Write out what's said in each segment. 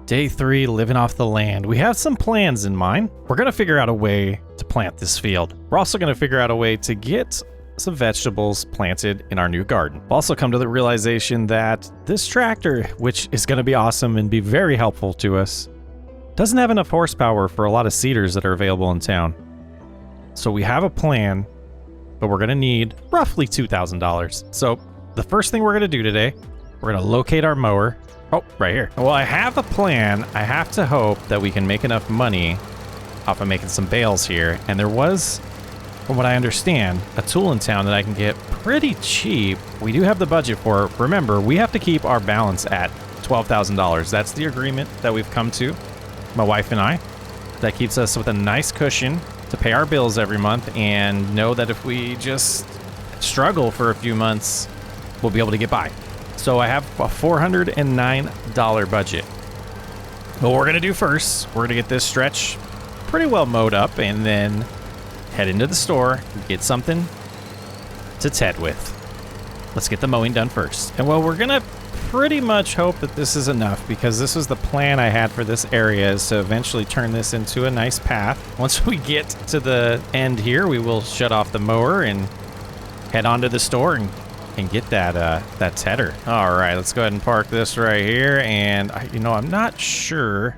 Day 3, living off the land. We have some plans in mind. We're going to figure out a way to plant this field. We're also going to figure out a way to get some vegetables planted in our new garden. We'll also come to the realization that this tractor, which is going to be awesome and be very helpful to us, doesn't have enough horsepower for a lot of seeders that are available in town. So we have a plan, but we're going to need roughly $2,000. So the first thing we're going to do today, we're going to locate our mower. Oh, right here. Well, I have a plan. I have to hope that we can make enough money off of making some bales here. And there was, from what I understand, a tool in town that I can get pretty cheap. We do have the budget for it. Remember, we have to keep our balance at $12,000. That's the agreement that we've come to, my wife and I. That keeps us with a nice cushion to pay our bills every month and know that if we just struggle for a few months, we'll be able to get by. So I have a $409 budget. What we're going to do first, we're going to get this stretch pretty well mowed up and then head into the store, get something to ted with. Let's get the mowing done first. And well, we're going to pretty much hope that this is enough because this was the plan I had for this area, is to eventually turn this into a nice path. Once we get to the end here, we will shut off the mower and head on to the store and get that tedder. All right, let's go ahead and park this right here. And I'm not sure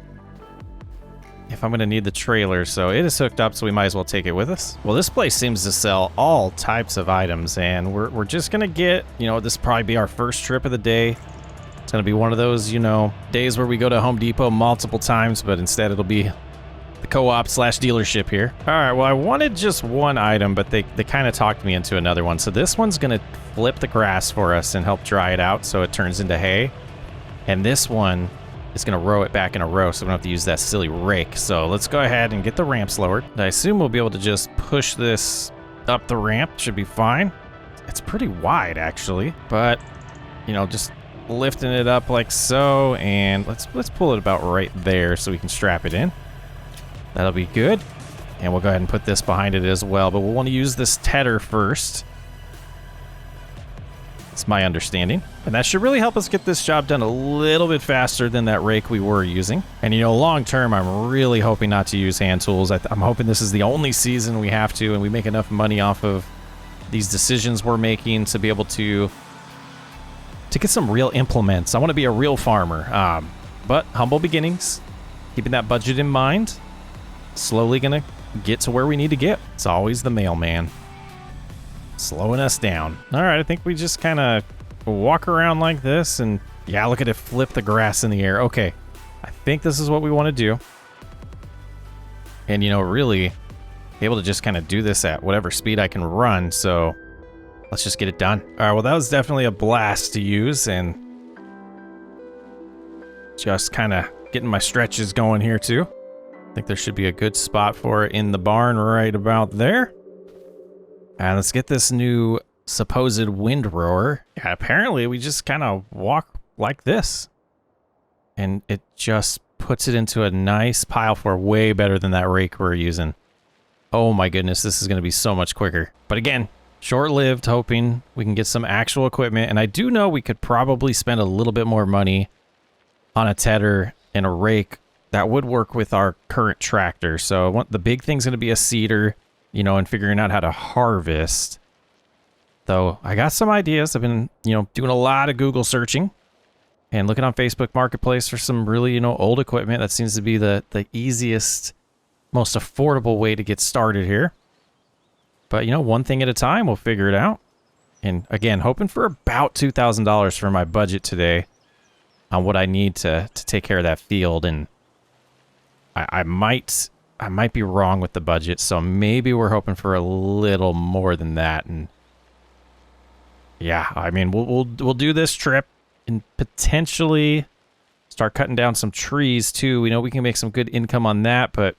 if I'm gonna need the trailer, so it is hooked up, so we might as well take it with us. Well, this place seems to sell all types of items, and we're just gonna get, this will probably be our first trip of the day. It's gonna be one of those, days where we go to Home Depot multiple times, but instead it'll be the co-op / dealership here. All right, well, I wanted just one item, but they kind of talked me into another one. So this one's gonna flip the grass for us and help dry it out so it turns into hay. And this one is gonna row it back in a row, so we don't have to use that silly rake. So let's go ahead and get the ramps lowered. I assume we'll be able to just push this up the ramp. Should be fine. It's pretty wide, actually, but just lifting it up like so, and let's pull it about right there so we can strap it in. That'll be good. And we'll go ahead and put this behind it as well, but we'll want to use this tedder first. It's my understanding. And that should really help us get this job done a little bit faster than that rake we were using. And long term, I'm really hoping not to use hand tools. I'm hoping this is the only season we have to, and we make enough money off of these decisions we're making to be able to get some real implements. I want to be a real farmer. But humble beginnings, keeping that budget in mind. Slowly gonna get to where we need to get. It's always the mailman slowing us down. All right, I think we just kind of walk around like this, and yeah, look at it flip the grass in the air. Okay, I think this is what we want to do. And really able to just kind of do this at whatever speed I can run. So let's just get it done. All right, well, that was definitely a blast to use, and just kind of getting my stretches going here too. I think there should be a good spot for it in the barn right about there. And let's get this new supposed windrower. Yeah, apparently we just kind of walk like this, and it just puts it into a nice pile for way better than that rake we're using. Oh my goodness, this is going to be so much quicker. But again, short-lived, hoping we can get some actual equipment. And I do know we could probably spend a little bit more money on a tedder and a rake. That would work with our current tractor. So the big thing's going to be a seeder, and figuring out how to harvest. Though I got some ideas. I've been, doing a lot of Google searching and looking on Facebook Marketplace for some really, old equipment. That seems to be the easiest, most affordable way to get started here. But, one thing at a time, we'll figure it out. And again, hoping for about $2,000 for my budget today on what I need to take care of that field. And I might be wrong with the budget, so maybe we're hoping for a little more than that. And yeah, I mean, we'll do this trip and potentially start cutting down some trees too. We know we can make some good income on that, but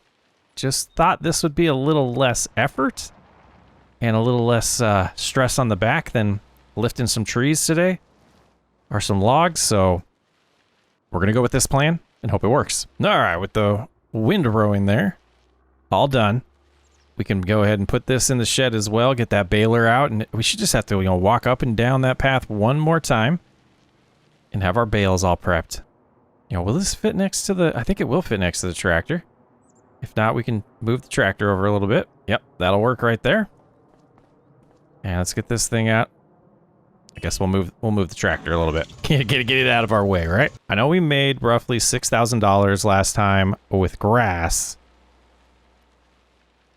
just thought this would be a little less effort and a little less stress on the back than lifting some trees today or some logs. So we're gonna go with this plan and hope it works. All right, with the wind rowing there all done, we can go ahead and put this in the shed as well, get that baler out, and we should just have to walk up and down that path one more time and have our bales all prepped. You know, will this fit next to the... I think it will fit next to the tractor. If not, we can move the tractor over a little bit. Yep, that'll work right there. And let's get this thing out. I guess we'll move the tractor a little bit. Get it out of our way, right? I know we made roughly $6,000 last time with grass.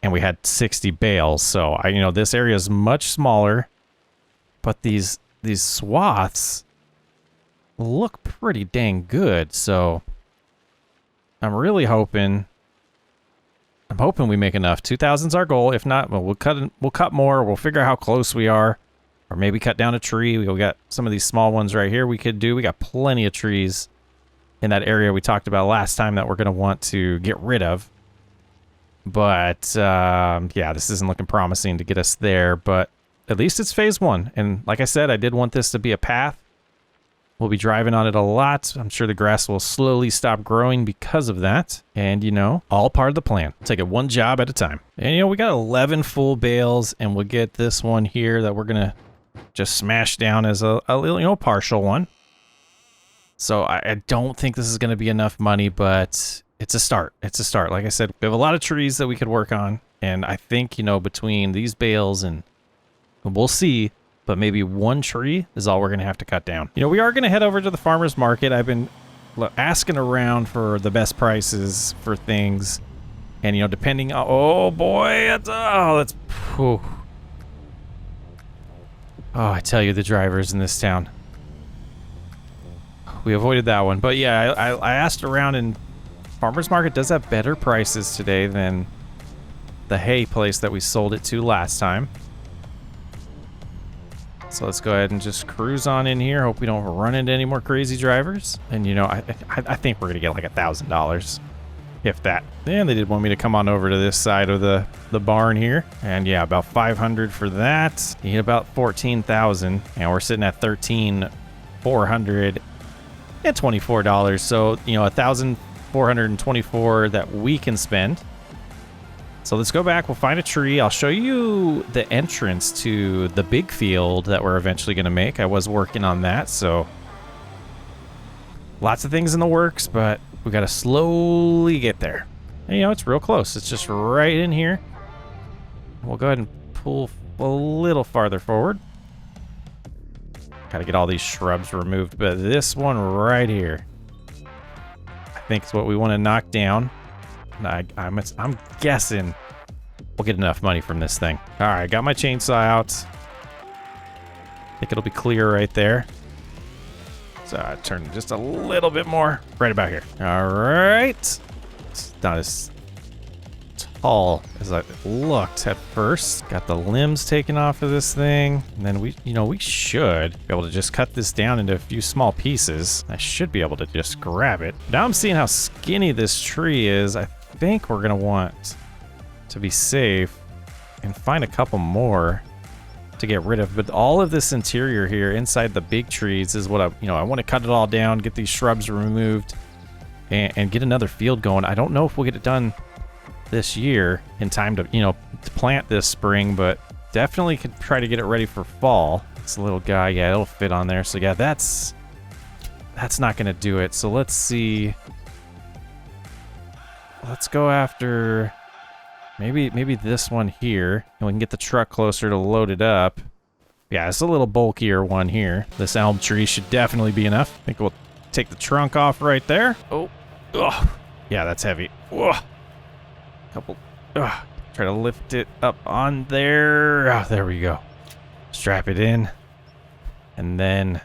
And we had 60 bales, so you know, this area is much smaller, but these swaths look pretty dang good. So I'm really hoping we make enough. 2,000's our goal. If not, well, we'll cut more. We'll figure out how close we are, or maybe cut down a tree. We got some of these small ones right here we could do. We got plenty of trees in that area we talked about last time that we're going to want to get rid of. But, yeah, this isn't looking promising to get us there, but at least it's phase 1. And like I said, I did want this to be a path. We'll be driving on it a lot. I'm sure the grass will slowly stop growing because of that. And, you know, all part of the plan. Take it one job at a time. And, you know, we got 11 full bales, and we'll get this one here that we're going to just smash down as a little, you know, partial one. So I don't think this is going to be enough money, but... it's a start. It's a start. Like I said, we have a lot of trees that we could work on. And I think, you know, between these bales and we'll see, but maybe one tree is all we're going to have to cut down. You know, we are going to head over to the farmer's market. I've been asking around for the best prices for things. And, you know, depending on, oh boy, that's, whew. Oh, I tell you, the drivers in this town. We avoided that one. But yeah, I asked around, and farmer's market does have better prices today than the hay place that we sold it to last time. So let's go ahead and just cruise on in here. Hope we don't run into any more crazy drivers. And you know, I think we're gonna get like $1,000, if that. And they did want me to come on over to this side of the barn here. And yeah, about 500 for that. You need about 14,000, and we're sitting at $13,424. So you know, 1,424 that we can spend. So let's go back. We'll find a tree. I'll show you the entrance to the big field that we're eventually going to make. I was working on that, so lots of things in the works, but we got to slowly get there. And, you know, it's real close. It's just right in here. We'll go ahead and pull a little farther forward. Got to get all these shrubs removed, but this one right here, I think is what we want to knock down. I'm guessing we'll get enough money from this thing. All right, got my chainsaw out. I think it'll be clear right there. So I turn just a little bit more right about here. All right. It's not as tall as I looked at first. Got the limbs taken off of this thing. And then we should be able to just cut this down into a few small pieces. I should be able to just grab it. Now I'm seeing how skinny this tree is. I think we're gonna want to be safe and find a couple more to get rid of. But all of this interior here inside the big trees is what I want to cut it all down, get these shrubs removed, and get another field going. I don't know if we'll get it done this year in time to, to plant this spring, but definitely could try to get it ready for fall. This little guy, yeah, it'll fit on there. So yeah, that's not gonna do it. So let's see. Let's go after maybe this one here, and we can get the truck closer to load it up. Yeah, it's a little bulkier one here. This elm tree should definitely be enough. I think we'll take the trunk off right there. Oh, yeah, that's heavy. Couple. Try to lift it up on there. Oh, there we go. Strap it in, and then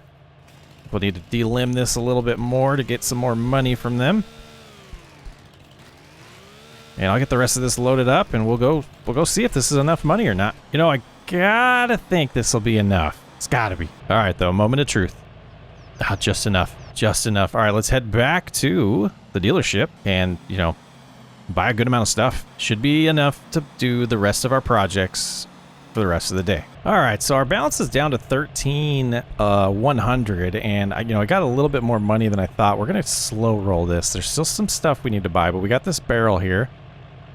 we'll need to delimb this a little bit more to get some more money from them. And I'll get the rest of this loaded up, and we'll go see if this is enough money or not. You know, I gotta think this will be enough. It's gotta be. All right, though, moment of truth. Just enough. Just enough. All right, let's head back to the dealership and, buy a good amount of stuff. Should be enough to do the rest of our projects for the rest of the day. All right, so our balance is down to 13,100, and I got a little bit more money than I thought. We're gonna slow roll this. There's still some stuff we need to buy, but we got this barrel here.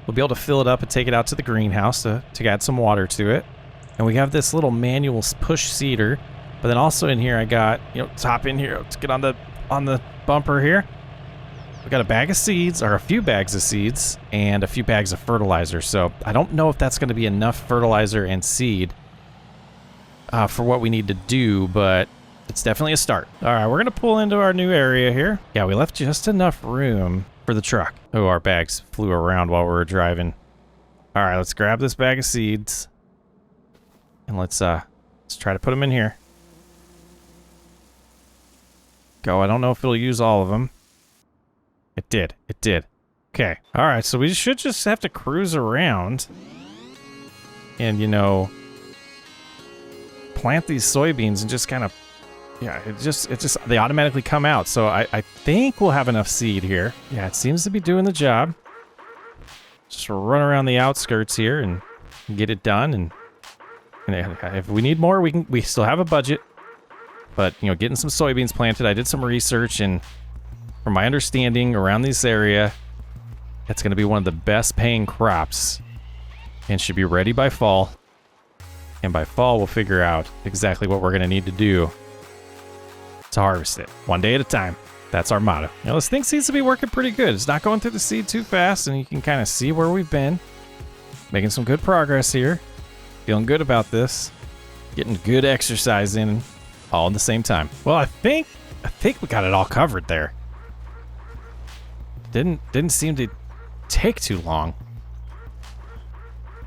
We'll be able to fill it up and take it out to the greenhouse to add some water to it. And we have this little manual push seeder. But then also in here I got, top in here to get on the bumper here. We got a bag of seeds, or a few bags of seeds, and a few bags of fertilizer. So I don't know if that's going to be enough fertilizer and seed for what we need to do, but it's definitely a start. All right, we're going to pull into our new area here. Yeah, we left just enough room for the truck. Oh, our bags flew around while we were driving. All right, let's grab this bag of seeds, and let's try to put them in here. Go. I don't know if it'll use all of them. It did. It did. Okay. All right, so we should just have to cruise around and, you know, plant these soybeans and just kind of, yeah, it just they automatically come out. So I think we'll have enough seed here. Yeah, it seems to be doing the job. Just run around the outskirts here and get it done. And if we need more, we still have a budget. But, you know, getting some soybeans planted, I did some research, and from my understanding around this area, it's going to be one of the best paying crops and should be ready by fall. And by fall, we'll figure out exactly what we're going to need to do to harvest it. One day at a time. That's our motto. You know, this thing seems to be working pretty good. It's not going through the seed too fast, and you can kind of see where we've been. Making some good progress here. Feeling good about this. Getting good exercise in all at the same time. Well, I think we got it all covered there. Didn't seem to take too long.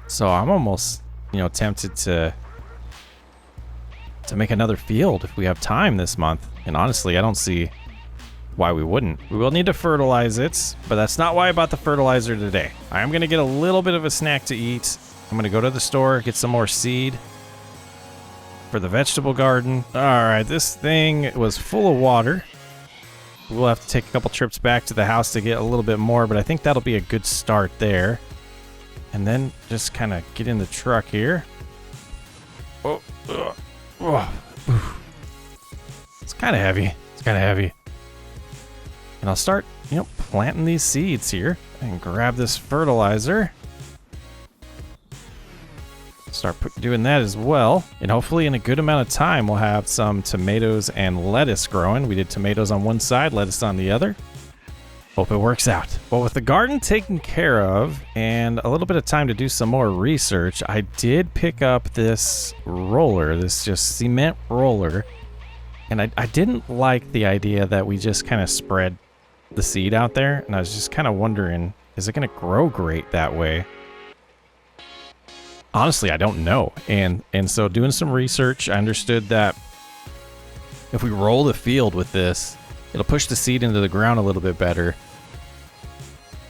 So I'm almost, you know, tempted to make another field if we have time this month. And honestly, I don't see why we wouldn't. We will need to fertilize it, but that's not why I bought the fertilizer today. I am going to get a little bit of a snack to eat. I'm going to go to the store, get some more seed for the vegetable garden. All right, this thing was full of water. We'll have to take a couple trips back to the house to get a little bit more, but I think that'll be a good start there. And then just kind of get in the truck here. Oh, it's kind of heavy. It's kind of heavy. And I'll start, you know, planting these seeds here and grab this fertilizer. Start doing that as well. And hopefully in a good amount of time, we'll have some tomatoes and lettuce growing. We did tomatoes on one side, lettuce on the other. Hope it works out. Well, with the garden taken care of and a little bit of time to do some more research, I did pick up this roller, this just cement roller. And I didn't like the idea that we just kind of spread the seed out there. And I was just kind of wondering, is it going to grow great that way? Honestly, I don't know. And so doing some research, I understood that if we roll the field with this, it'll push the seed into the ground a little bit better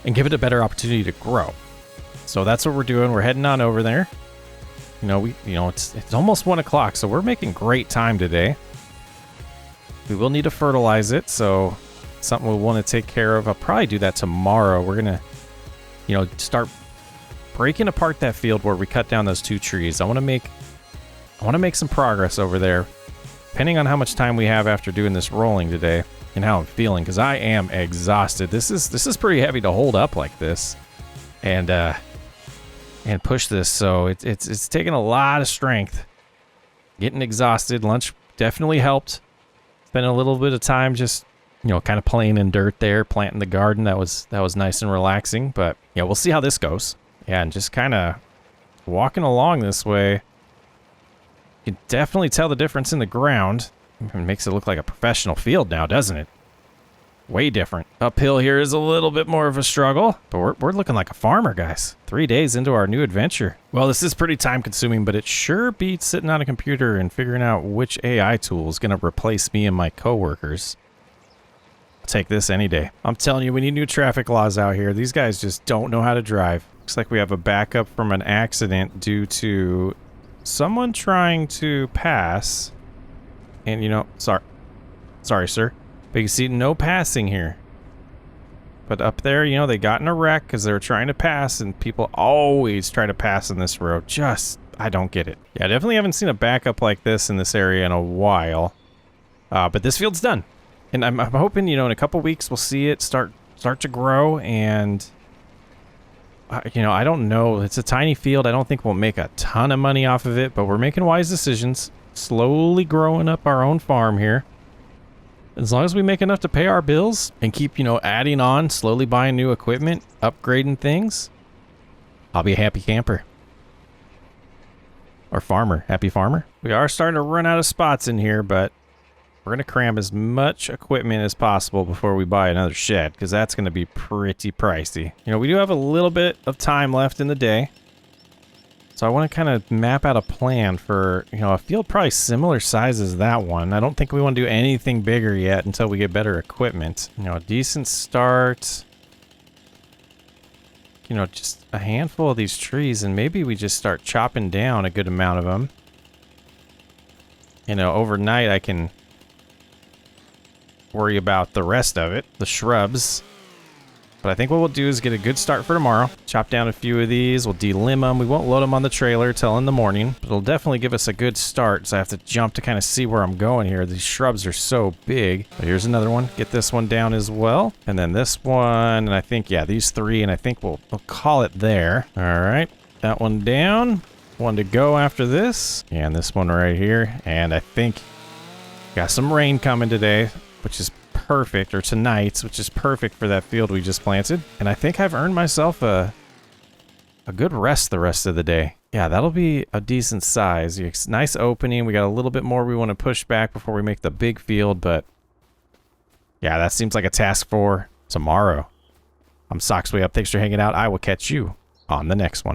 and give it a better opportunity to grow. So that's what we're doing. We're heading on over there. It's almost 1 o'clock, so we're making great time today. We will need to fertilize it, so something we'll want to take care of. I'll probably do that tomorrow. We're gonna, start breaking apart that field where we cut down those 2 trees. I want to make some progress over there, depending on how much time we have after doing this rolling today and how I'm feeling, because I am exhausted. This is pretty heavy to hold up like this and push this, so it's taking a lot of strength. Getting exhausted. Lunch definitely helped. Spent a little bit of time just kind of playing in dirt there, planting the garden. That was nice and relaxing. But yeah, we'll see how this goes. Yeah, and just kind of walking along this way, you can definitely tell the difference in the ground. It makes it look like a professional field now, doesn't it? Way different. Uphill here is a little bit more of a struggle, but we're looking like a farmer, guys. 3 days into our new adventure. Well, this is pretty time consuming, but it sure beats sitting on a computer and figuring out which AI tool is going to replace me and my coworkers. I'll take this any day. I'm telling you, we need new traffic laws out here. These guys just don't know how to drive. Looks like we have a backup from an accident due to someone trying to pass. And sorry, sir. But you can see no passing here. But up there, they got in a wreck because they were trying to pass, and people always try to pass in this road. I don't get it. Yeah, I definitely haven't seen a backup like this in this area in a while. But this field's done. And I'm hoping, in a couple weeks we'll see it start to grow, and I don't know. It's a tiny field. I don't think we'll make a ton of money off of it, but we're making wise decisions. Slowly growing up our own farm here. As long as we make enough to pay our bills and keep, adding on, slowly buying new equipment, upgrading things, I'll be a happy camper. Or farmer. Happy farmer. We are starting to run out of spots in here, but we're going to cram as much equipment as possible before we buy another shed, because that's going to be pretty pricey. We do have a little bit of time left in the day. So I want to kind of map out a plan for, a field probably similar size as that one. I don't think we want to do anything bigger yet until we get better equipment. A decent start. Just a handful of these trees, and maybe we just start chopping down a good amount of them. Overnight I can worry about the rest of it, the shrubs. But I think what we'll do is get a good start for tomorrow. Chop down a few of these. We'll delimb them. We won't load them on the trailer till in the morning, but it'll definitely give us a good start. So I have to jump to kind of see where I'm going here. These shrubs are so big. But here's another one. Get this one down as well. And then this one, and I think, yeah, these three, and I think we'll call it there. All right, that one down. One to go after this. And this one right here. And I think got some rain coming today, which is perfect, or tonight, which is perfect for that field we just planted. And I think I've earned myself a good rest the rest of the day. Yeah, that'll be a decent size. Nice opening. We got a little bit more we want to push back before we make the big field, but yeah, that seems like a task for tomorrow. I'm Socksway Up. Thanks for hanging out. I will catch you on the next one.